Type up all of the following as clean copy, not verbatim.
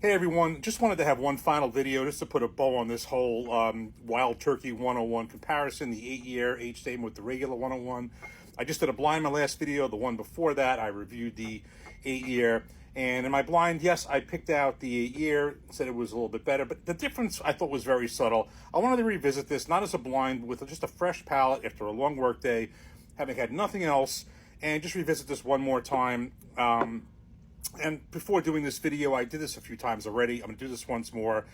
Hey everyone, just wanted to have one final video just to put a bow on this whole Wild Turkey 101 comparison, the 8-year H-Statement with the regular 101. I just did a blind my last video. The one before that, I reviewed the 8-year. And in my blind, yes, I picked out the 8-year, said it was a little bit better, but the difference I thought was very subtle. I wanted to revisit this, not as a blind, with just a fresh palette after a long work day, having had nothing else, and just revisit this one more time. And before doing this video, I did this a few times already. I'm going to do this once more.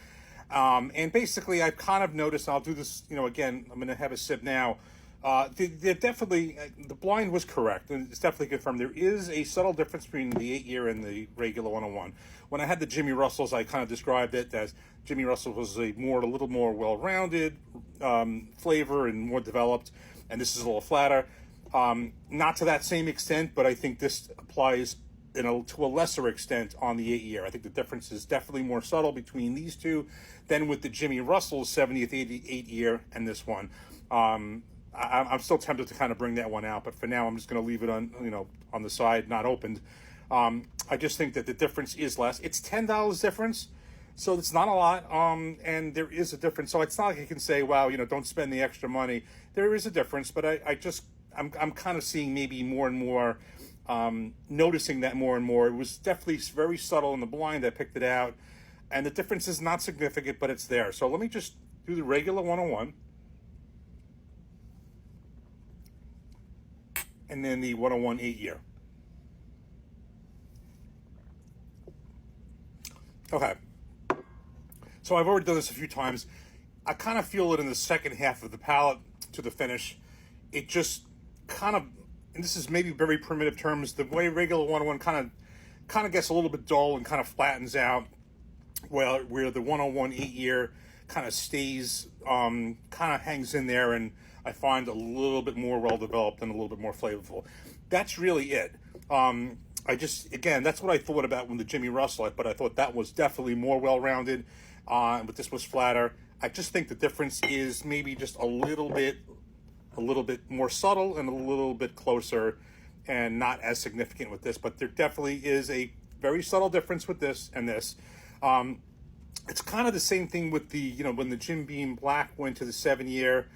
And basically, I've kind of noticed, I'll do this, again, I'm going to have a sip now. They're definitely, the blind was correct, and it's definitely confirmed. There is a subtle difference between the 8-year and the regular 101. When I had the Jimmy Russells, I kind of described it as Jimmy Russell was a little more well-rounded flavor and more developed, and this is a little flatter. Not to that same extent, but I think this applies to a lesser extent on the 8-year. I think the difference is definitely more subtle between these two than with the Jimmy Russell's 70th 8-year and this one. I'm still tempted to kind of bring that one out, but for now I'm just going to leave it on the side, not opened. I just think that the difference is less. It's $10 difference, so it's not a lot, and there is a difference. So it's not like you can say, wow, don't spend the extra money. There is a difference, but I'm kind of seeing maybe more and more, noticing that more and more. It was definitely very subtle in the blind. I picked it out, and the difference is not significant, but it's there. So let me just do the regular 101, and then the 101 8-year. Okay. So I've already done this a few times. I kind of feel it in the second half of the palate to the finish. It just kind of, and this is maybe very primitive terms, the way regular 101 kind of gets a little bit dull and kind of flattens out, where the 101 8-year kind of stays, kind of hangs in there, and I find a little bit more well-developed and a little bit more flavorful. That's really it. Again, that's what I thought about when the Jimmy Russell, but I thought that was definitely more well-rounded, but this was flatter. I just think the difference is maybe just a little bit more subtle and a little bit closer, and not as significant with this, but there definitely is a very subtle difference with this and this. It's kind of the same thing with the, when the Jim Beam Black went to the 7-year,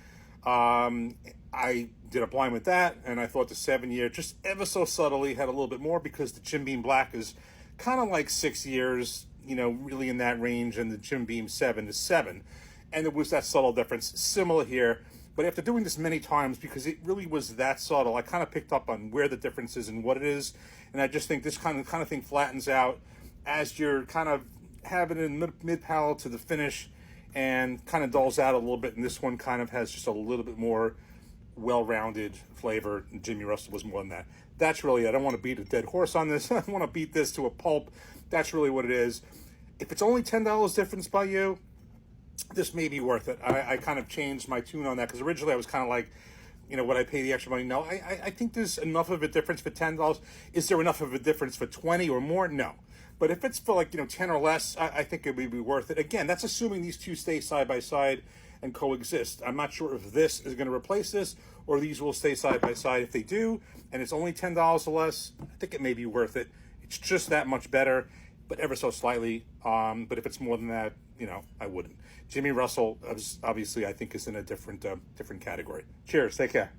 I did a blind with that, and I thought the 7-year just ever so subtly had a little bit more, because the Jim Beam Black is kind of like 6 years, really in that range, and the Jim Beam 7 is 7. And there was that subtle difference. Similar here, but after doing this many times, because it really was that subtle, I kind of picked up on where the difference is and what it is, and I just think this kind of thing flattens out as you're kind of having it in mid palate to the finish, and kind of dulls out a little bit, and this one kind of has just a little bit more well-rounded flavor. Jimmy Russell was more than that. That's really it. I don't want to beat a dead horse on this. I don't want to beat this to a pulp. That's really what it is. If it's only $10 difference by you, this may be worth it. I kind of changed my tune on that, because originally I was kind of like, would I pay the extra money? No, I think there's enough of a difference for $10. Is there enough of a difference for 20 or more? No. But if it's for like, 10 or less, I think it would be worth it. Again, that's assuming these two stay side by side and coexist. I'm not sure if this is going to replace this, or these will stay side by side. If they do, and it's only $10 or less, I think it may be worth it. It's just that much better, but ever so slightly. But if it's more than that, I wouldn't. Jimmy Russell, obviously, I think is in a different category. Cheers. Take care.